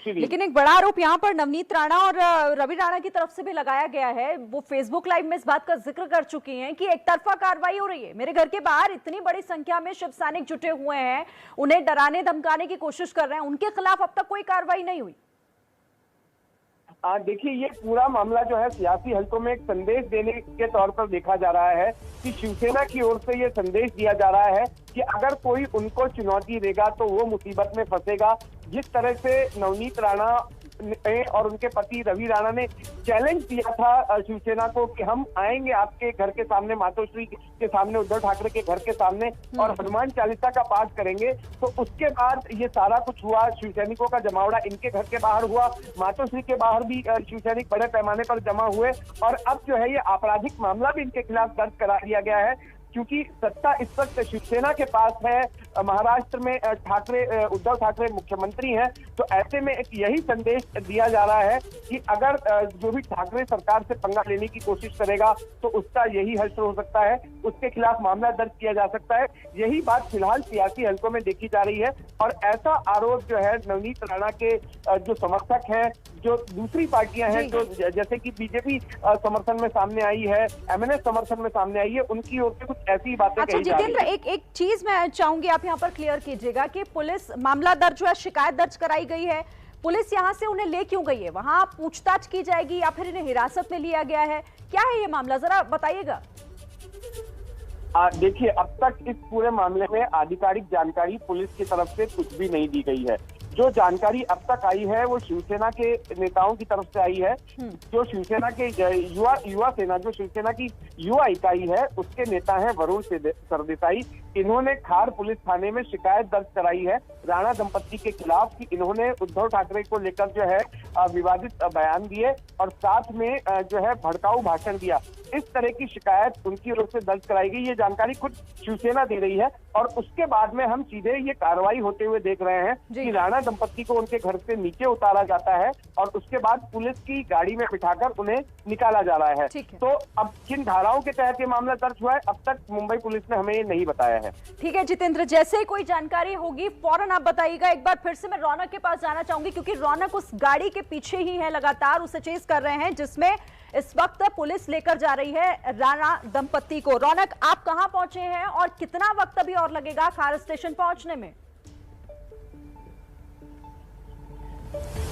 लेकिन एक बड़ा आरोप यहाँ पर नवनीत राणा और रवि राणा की तरफ से भी लगाया गया है। वो फेसबुक लाइव में इस बात का जिक्र कर चुकी हैं कि एक तरफा कार्रवाई हो रही है। मेरे घर के बाहर इतनी बड़ी संख्या में शिव सैनिक जुटे हुए हैं, उन्हें डराने धमकाने की कोशिश कर रहे हैं, उनके खिलाफ अब तक कोई कार्रवाई नहीं हुई। देखिए, ये पूरा मामला जो है सियासी हलकों में एक संदेश देने के तौर पर देखा जा रहा है कि शिवसेना की ओर से ये संदेश दिया जा रहा है कि अगर कोई उनको चुनौती देगा तो वो मुसीबत में फंसेगा। जिस तरह से नवनीत राणा और उनके पति रवि राणा ने चैलेंज दिया था शिवसेना को कि हम आएंगे आपके घर के सामने, मातोश्री के सामने, उद्धव ठाकरे के घर के सामने और हनुमान चालीसा का पाठ करेंगे, तो उसके बाद ये सारा कुछ हुआ। शिवसैनिकों का जमावड़ा इनके घर के बाहर हुआ, मातोश्री के बाहर भी शिवसैनिक बड़े पैमाने पर जमा हुए और अब जो है ये आपराधिक मामला भी इनके खिलाफ दर्ज करा दिया गया है। क्योंकि सत्ता इस वक्त शिवसेना के पास है, महाराष्ट्र में उद्धव ठाकरे मुख्यमंत्री हैं, तो ऐसे में एक यही संदेश दिया जा रहा है कि अगर जो भी ठाकरे सरकार से पंगा लेने की कोशिश करेगा तो उसका यही हश्र हो सकता है, उसके खिलाफ मामला दर्ज किया जा सकता है। यही बात फिलहाल सियासी हलकों में देखी जा रही है और ऐसा आरोप जो है नवनीत राणा के जो समर्थक हैं, जो दूसरी पार्टियां हैं, जो जैसे कि बीजेपी समर्थन में सामने आई है, एमएनएस समर्थन में सामने आई है, उनकी ओर से कुछ ऐसी बातें कही जा रही हैं। जितेंद्र, एक चीज मैं चाहूंगी आप यहाँ पर क्लियर कीजिएगा कि पुलिस मामला दर्ज हुआ, शिकायत दर्ज कराई गई है, पुलिस यहाँ से उन्हें ले क्यों गई है? वहां पूछताछ की जाएगी या फिर इन्हें हिरासत में लिया गया है? क्या है ये मामला, जरा बताइएगा। देखिए, अब तक इस पूरे मामले में आधिकारिक जानकारी पुलिस की तरफ से कुछ भी नहीं दी गई है। जो जानकारी अब तक आई है वो शिवसेना के नेताओं की तरफ से आई है। जो शिवसेना के युवा सेना, जो शिवसेना की युवा इकाई है, उसके नेता हैं वरुण सरदेसाई। इन्होंने खार पुलिस थाने में शिकायत दर्ज कराई है राणा दंपत्ति के खिलाफ कि इन्होंने उद्धव ठाकरे को लेकर जो है विवादित बयान दिए और साथ में जो है भड़काऊ भाषण दिया। इस तरह की शिकायत उनकी ओर से दर्ज कराई गई। ये जानकारी खुद शिवसेना दे रही है और उसके बाद में हम सीधे ये कार्रवाई होते हुए देख रहे हैं कि राणा दंपत्ति को उनके घर से नीचे उतारा जाता है और उसके बाद पुलिस की गाड़ी में बिठाकर उन्हें निकाला जा रहा है। तो अब किन धाराओं के तहत ये मामला दर्ज हुआ है, अब तक मुंबई पुलिस ने हमें ये नहीं बताया है। ठीक है जितेंद्र, जैसे ही कोई जानकारी होगी फौरन आप बताइएगा। एक बार फिर से मैं रौनक के पास जाना चाहूंगी क्योंकि रौनक उस गाड़ी के पीछे ही है, लगातार उसे चेस कर रहे हैं जिसमें इस वक्त पुलिस लेकर जा रही है राणा दंपत्ति को। रौनक, आप कहां पहुंचे हैं और कितना वक्त अभी और लगेगा खार स्टेशन पहुंचने में?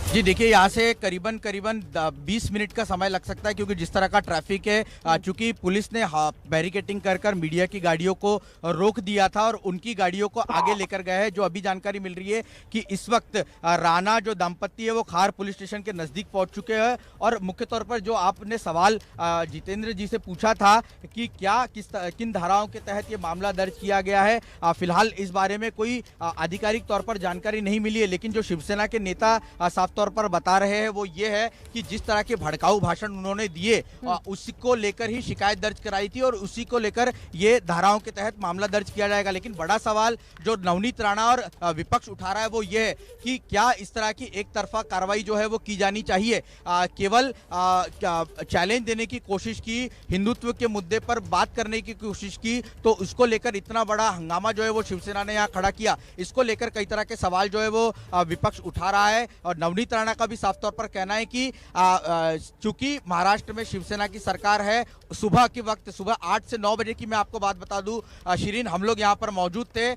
जी देखिए, यहाँ से करीबन 20 मिनट का समय लग सकता है क्योंकि जिस तरह का ट्रैफिक है, चूंकि पुलिस ने बैरिकेटिंग कर मीडिया की गाड़ियों को रोक दिया था और उनकी गाड़ियों को आगे लेकर गए हैं। जो अभी जानकारी मिल रही है कि इस वक्त राणा जो दंपत्ति है वो खार पुलिस स्टेशन के नजदीक पहुंच चुके हैं। और मुख्य तौर पर जो आपने सवाल जितेंद्र जी से पूछा था कि किन धाराओं के तहत ये मामला दर्ज किया गया है, फिलहाल इस बारे में कोई आधिकारिक तौर पर जानकारी नहीं मिली है। लेकिन जो शिवसेना के नेता साफ तौर पर बता रहे हैं वो ये है कि जिस तरह के भड़काऊ भाषण उन्होंने दिए उसी को लेकर ही शिकायत दर्ज कराई थी और उसी को लेकर ये धाराओं के तहत मामला दर्ज किया जाएगा। लेकिन बड़ा सवाल जो नवनीत राणा और विपक्ष उठा रहा है वो ये है कि क्या इस तरह की एक तरफा कार्रवाई जो है वो की जानी चाहिए। केवल चैलेंज देने की कोशिश की, हिंदुत्व के मुद्दे पर बात करने की कोशिश की, तो उसको लेकर इतना बड़ा हंगामा जो है वो शिवसेना ने यहाँ खड़ा किया। इसको लेकर कई तरह के सवाल जो है वो विपक्ष उठा रहा है और नवनीत राणा का भी साफ तौर पर कहना है कि चूंकि महाराष्ट्र में शिवसेना की सरकार है, सुबह के वक्त सुबह 8 से 9 बजे की मैं आपको बात बता दूं शिरीन, हम लोग यहाँ पर मौजूद थे।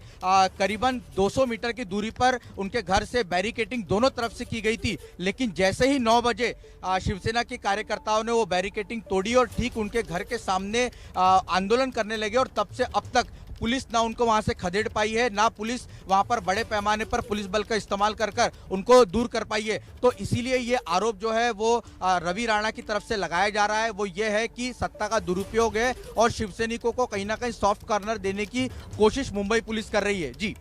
करीबन 200 मीटर की दूरी पर उनके घर से बैरिकेटिंग दोनों तरफ से की गई थी। लेकिन जैसे ही 9 बजे शिवसेना के कार्यकर्ताओं ने वो बैरिकेटिंग तोड़ी और ठीक उनके घर के सामने आंदोलन करने लगे और तब से अब तक पुलिस ना उनको वहां से खदेड़ पाई है, ना पुलिस वहां पर बड़े पैमाने पर पुलिस बल का इस्तेमाल कर उनको दूर कर पाई है। तो इसीलिए ये आरोप जो है वो रवि राणा की तरफ से लगाया जा रहा है, वो ये है कि सत्ता का दुरुपयोग है और शिवसैनिकों को कहीं ना कहीं सॉफ्ट कॉर्नर देने की कोशिश मुंबई पुलिस कर रही है। जी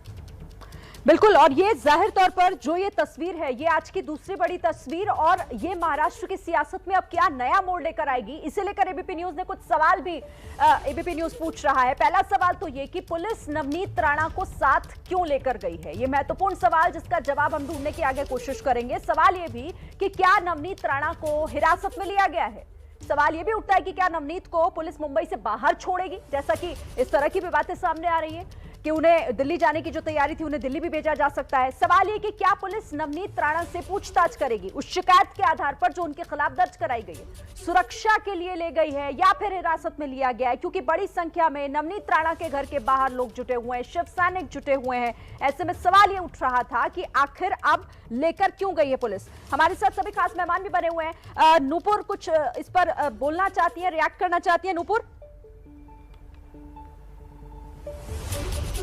बिल्कुल, और ये जाहिर तौर पर जो ये तस्वीर है ये आज की दूसरी बड़ी तस्वीर और ये महाराष्ट्र की सियासत में अब क्या नया मोड़ लेकर आएगी, इसे लेकर एबीपी न्यूज ने कुछ सवाल भी एबीपी न्यूज पूछ रहा है। पहला सवाल तो ये कि पुलिस नवनीत राणा को साथ क्यों लेकर गई है, ये महत्वपूर्ण सवाल जिसका जवाब हम ढूंढने की आगे कोशिश करेंगे। सवाल ये भी कि क्या नवनीत राणा को हिरासत में लिया गया है। सवाल यह भी उठता है कि क्या नवनीत को पुलिस मुंबई से बाहर छोड़ेगी, जैसा कि इस तरह की भी बातें सामने आ रही है। कि उन्हें दिल्ली जाने की जो तैयारी थी उन्हें दिल्ली भी भेजा जा सकता है। सवाल ये कि क्या पुलिस नवनीत राणा से पूछताछ करेगी उस शिकायत के आधार पर जो उनके खिलाफ दर्ज कराई गई है, सुरक्षा के लिए ले गई है या फिर हिरासत में लिया गया है, क्योंकि बड़ी संख्या में नवनीत राणा के घर के बाहर लोग जुटे हुए हैं, शिव सैनिक जुटे हुए हैं। ऐसे में सवाल ये उठ रहा था कि आखिर अब लेकर क्यों गई है पुलिस। हमारे साथ सभी खास मेहमान भी बने हुए हैं। नूपुर कुछ इस पर बोलना चाहती है, रिएक्ट करना चाहती है? नूपुर,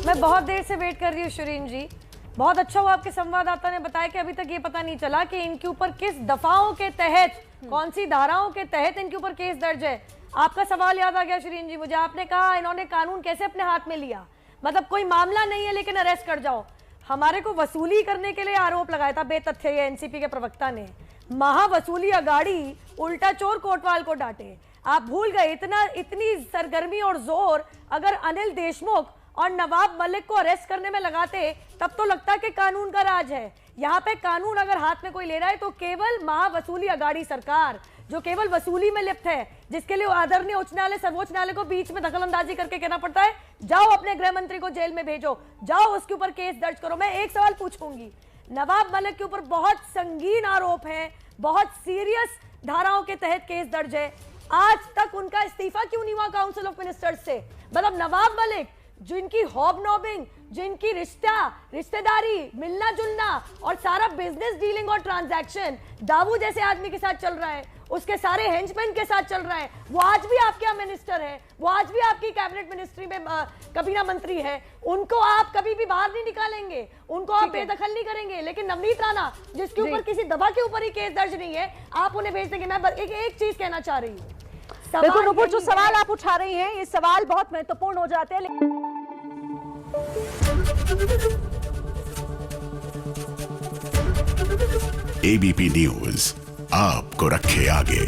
मैं बहुत देर से वेट कर रही हूँ शिरीन जी। बहुत अच्छा हुआ आपके संवाददाता ने बताया कि अभी तक ये पता नहीं चला कि इनके ऊपर किस दफाओं के तहत, कौन सी धाराओं के तहत इनके ऊपर केस दर्ज है। आपका सवाल याद आ गया शिरीन जी मुझे। आपने कहा इन्होंने कानून कैसे अपने हाथ में लिया, मतलब कोई मामला नहीं है लेकिन अरेस्ट कर जाओ। हमारे को वसूली करने के लिए आरोप लगाया था बेतथ्य ये एनसीपी के प्रवक्ता ने। महावसूली अगाड़ी उल्टा चोर कोटवाल को डांटे। आप भूल गए इतनी सरगर्मी और जोर अगर अनिल देशमुख और नवाब मलिक को अरेस्ट करने में लगाते तब तो लगता कि कानून का राज है। यहाँ पे कानून अगर हाथ में कोई ले रहा है तो केवल महावसूली अगाड़ी सरकार, जो केवल वसूली में लिप्त है, जिसके लिए आदरणीय उच्च न्यायालय सर्वोच्च न्यायालय को बीच में दखलंदाजी करके कहना पड़ता है जाओ अपने गृह मंत्री को जेल में भेजो, जाओ उसके ऊपर केस दर्ज करो। मैं एक सवाल पूछूंगी, नवाब मलिक के ऊपर बहुत संगीन आरोप है, बहुत सीरियस धाराओं के तहत केस दर्ज है, आज तक उनका इस्तीफा क्यों नहीं हुआ काउंसिल ऑफ मिनिस्टर्स से? मतलब नवाब मलिक जिनकी हॉबनॉबिंग, जिनकी रिश्तेदारी, मिलना जुलना और सारा बिजनेस डीलिंग और ट्रांजैक्शन दाऊ जैसे आदमी के साथ चल रहा है, उसके सारे हेंचमैन के साथ चल रहा है, वो आज भी आपके यहाँ मिनिस्टर है, वो आज भी आपकी कैबिनेट मिनिस्ट्री में कबीना मंत्री है, उनको आप कभी भी बाहर नहीं निकालेंगे, उनको आप बेदखल नहीं करेंगे। लेकिन नवनीत राणा जिसके ऊपर किसी दवा के ऊपर ही केस दर्ज नहीं है, आप उन्हें भेज देंगे। मैं एक चीज कहना चाह रही हूँ, बिल्कुल नूपुर, जो सवाल आप उठा रही हैं ये सवाल बहुत महत्वपूर्ण हो जाते हैं। एबीपी न्यूज आपको रखे आगे।